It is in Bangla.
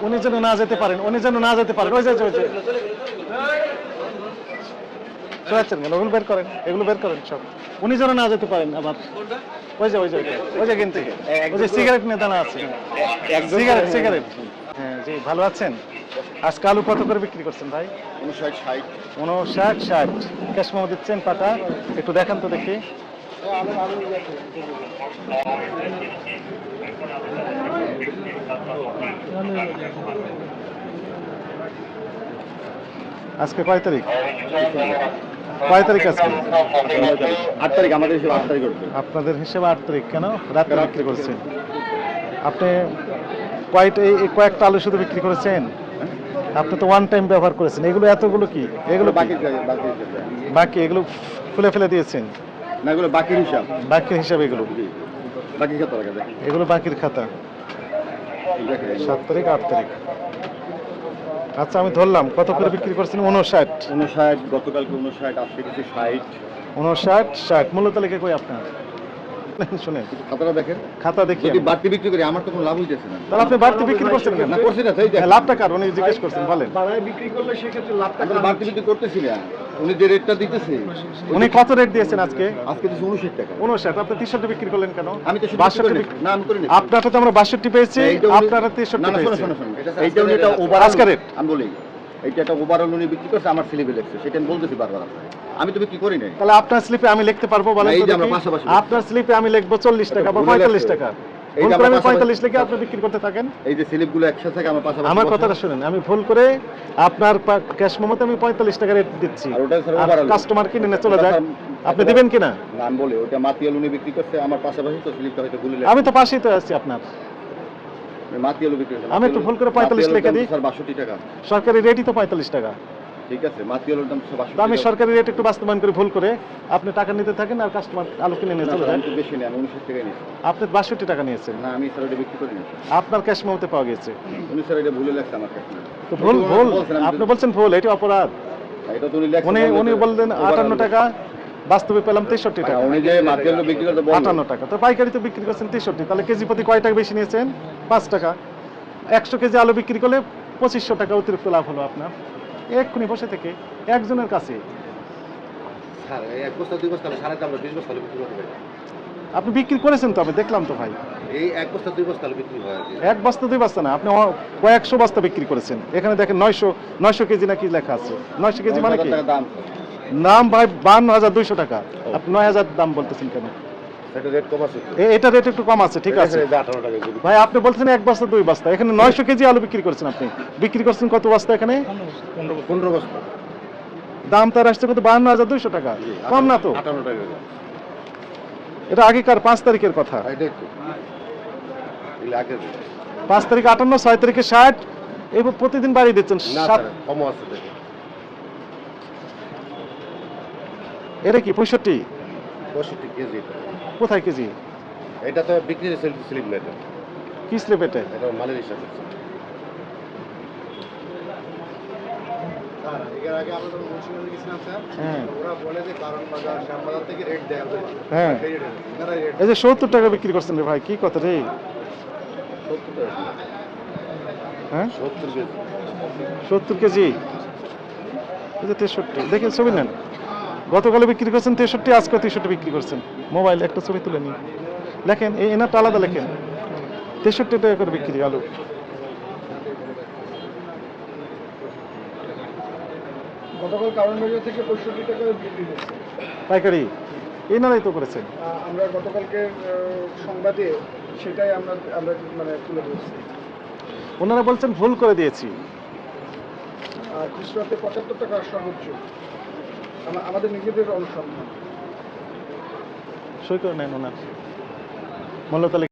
উনি যেন না যেতে পারেন, উনি যেন না যেতে পারেন। ওই যে চলে কেন, ওগুলো বের করেন, এগুলো বের করেন সব। উনি যেন না যেতে পারেন আবার। ওই যে গেন থেকে ওই যে সিগারেট নিয়ে দাঁড়া আছে, সিগারেট। হ্যাঁ জি, ভালো আছেন? আজকে আলু কত করে বিক্রি করছেন ভাই? 59-60। ক্যাশ মেমো দিচ্ছেন পাটা, একটু দেখান তো দেখি। আজকে কয় তারিখ? কয় তারিখ আজকে? 8 তারিখ। আমাদের হিসেবে 8 তারিখ করবে। আপনাদের হিসেবে 8 তারিখ। কেন রাতে বিক্রি করছেন? আপনি কয়েকটা আলু শুধু বিক্রি করেছেন? আপনি তো ওয়ান টাইম ব্যবহার করেছেন। এগুলো এতগুলো কি? এগুলো বাকি, এগুলো খুলে ফেলে দিয়েছেন? না, এগুলো বাকির হিসাব। বাকির হিসাব এগুলো? বাকি কত টাকা দেখেন? এগুলো বাকির খাতা। 7 তারিখ 8 তারিখ। আচ্ছা আমি ধরলাম কত করে বিক্রি করছেন? 59। গতকালকে 59, আজকে কিছু 60। 59-60 মূল্য তালিকা কই আপনার? শুনেন খাতাটা দেখেন। খাতা দেখি। যদি বাড়তি বিক্রি করি আমার তো কোনো লাভ হইতেছে না। তাহলে আপনি বাড়তি বিক্রি করছেন কেন? না করছি না, তাই দেখেন। লাভটা কার? উনি জিজ্ঞেস করছেন, বলেন। বাড়ায় বিক্রি করলে সেক্ষেত্রে লাভটা কার? বাড়তি বিক্রি করতেছি না। উনি যে রেটটা দিতেছে। উনি কত রেট দিয়েছেন আজকে? আজকে দিয়েছে 59 টাকা। 59। আপনি 63 বিক্রি করলেন কেন? আমি তো 62 না, আমি করি না। আপনারটা তো আমরা 62 পেয়েছি, আপনারা 63 পেয়েছেন। এইটা উনি এটা ওভারঅল আজকে রেট আমি বলি। এইটা একটা ওভারঅল উনি বিক্রি করছে, আমার স্লিপে লিখছে। সেটা আমি বলতেছি বারবার আপনাকে। আমি তো বিক্রি করি নাই। তাহলে আপনার স্লিপে আমি লিখতে পারবো বলেন তো দেখি? আপনার স্লিপে আমি লিখবো 40 টাকা বা 45 টাকা। ভুল করে আমি 45 লিখে আপনি বিক্রি করতে থাকেন। এই যে স্লিপগুলো একসাথে থাকে আমার পাশাপাশি। আমার কথাটা শুনেন, আমি ভুল করে আপনার ক্যাশ মেমোতে আমি 45 টাকা রেট দিচ্ছি, আর কাস্টমার কিনে নিয়ে চলে যায়। আপনি দিবেন কিনা? না, আমি বলি ওটা মাতিয়াল উনি বিক্রি করছে, আমার পাশাপাশি তো স্লিপটা হয়তো ভুলে। আমি তো পাশেই তো আছি আপনার। মাতিয়াল বিক্রি করছে, আমি একটু ভুল করে 45 লিখে দিই। স্যার 62 টাকা। সরকারি রেটই তো 45 টাকা। ঠিক আছে, মাতিয়ালের দাম 62 টাকা। আমি সরকারি রেট একটু বাস্তবায়ন করে ভুল করে আপনি টাকা নিতে থাকেন আর কাস্টমার আলু কিনে নিয়ে চলে যায়। আমি তো বেশি নেই, আমি 59 টাকা নিয়েছি। আপনি 62 টাকা নিয়েছেন। না, আমি স্যার এটা বিক্রি করি না। আপনার ক্যাশ মেমোতে পাওয়া গেছে। উনি স্যার এটা ভুলে লাগছে আমার কাছে। তো ভুল আপনি বলছেন ভুল, এটা অপরাধ। এটা তো উনি লেখছে। উনি বললেন 58 টাকা, বাস্তবে পেলাম 63 টাকা। উনি যে মাতিয়াল বিক্রি করতে বললেন 58 টাকা, তো পাইকারি তো বিক্রি করছেন 63। তাহলে কেজি প্রতি কয় টাকা বেশি নিয়েছেন? 5 টাকা। 100 কেজি আলু বিক্রি করলে 2500 টাকা অতিরিক্ত লাভ হলো আপনার এক্ষুনি বসে থেকে একজনের কাছে। স্যার এক বস্তা 2 বস্তা সারা দাম 20 বস্তা বিক্রি করতে পারি। আপনি বিক্রি করেছেন তো, আমি দেখলাম তো ভাই। এই এক বস্তা 2 বস্তা বিক্রি হয় আর কি। এক বস্তা 2 বস্তা না, আপনি কয়েকশো বস্তা বিক্রি করেছেন। এখানে দেখেন 900 কেজি নাকি লেখা আছে। 900 কেজি মানে কি? দাম ভাই 52,200 টাকা। আপনি 9,000 দাম বলতেছেন কেন? এটা রেট কম আছে। এটা রেট একটু কম আছে, ঠিক আছে ভাই। আপনি বলছেন এক বস্তা 2 বস্তা, এখানে 900 কেজি আলু বিক্রি করছেন। আপনি বিক্রি করছেন কত বস্তা? এখানে 15 বস্তা। দাম তার আসছে কত? 52,200 টাকা। কম না তো? 58 টাকা। এটা আগেকার 5 তারিখের কথা। 5 তারিখে 58, 6 তারিখে 60, এই প্রতিদিন বাড়িয়ে দিচ্ছেন। কম আছে। এটা কি 65 কেজি? কোথায় কেজি? এটা তো বিক্রি স্লিপ না। এটা কি স্লিপ? এটা মালের হিসাব। এর আগে আমরা যখন মৌসুমে গেছিলাম স্যার, ওরা বলে যে কারণ বাজার শ্যামবাজার থেকে রেট দেয়। হ্যাঁ, এই যে 70 টাকা বিক্রি করছেন রে ভাই, কি কথা রে? 70 টাকা? হ্যাঁ 70 কেজি। 70 কেজি। এই যে 63, দেখেন ছবি নেন। গতকালে বিক্রি করছেন 63, আজকে 63 বিক্রি করছেন। মোবাইল একটা ছবি তুলে নিন, লেখেন এই এনারটা আলাদা লেখেন। 63 টাকা করে বিক্রি আলু। গতকাল কারণ বাজার থেকে 65 টাকা বিক্রি করছে পাইকারি। এই নারাই তো করেছেন। আমরা গতকালকে সংবাদে সেটাই আমরা মানে তুলে ধরছি। ওনারা বলছেন ভুল করে দিয়েছি। আর খুচরাতে 75 টাকা সর্বোচ্চ, আমাদের নিজেদের অনুসন্ধান। সই করে নেন ওনার মূল্য তালিকা।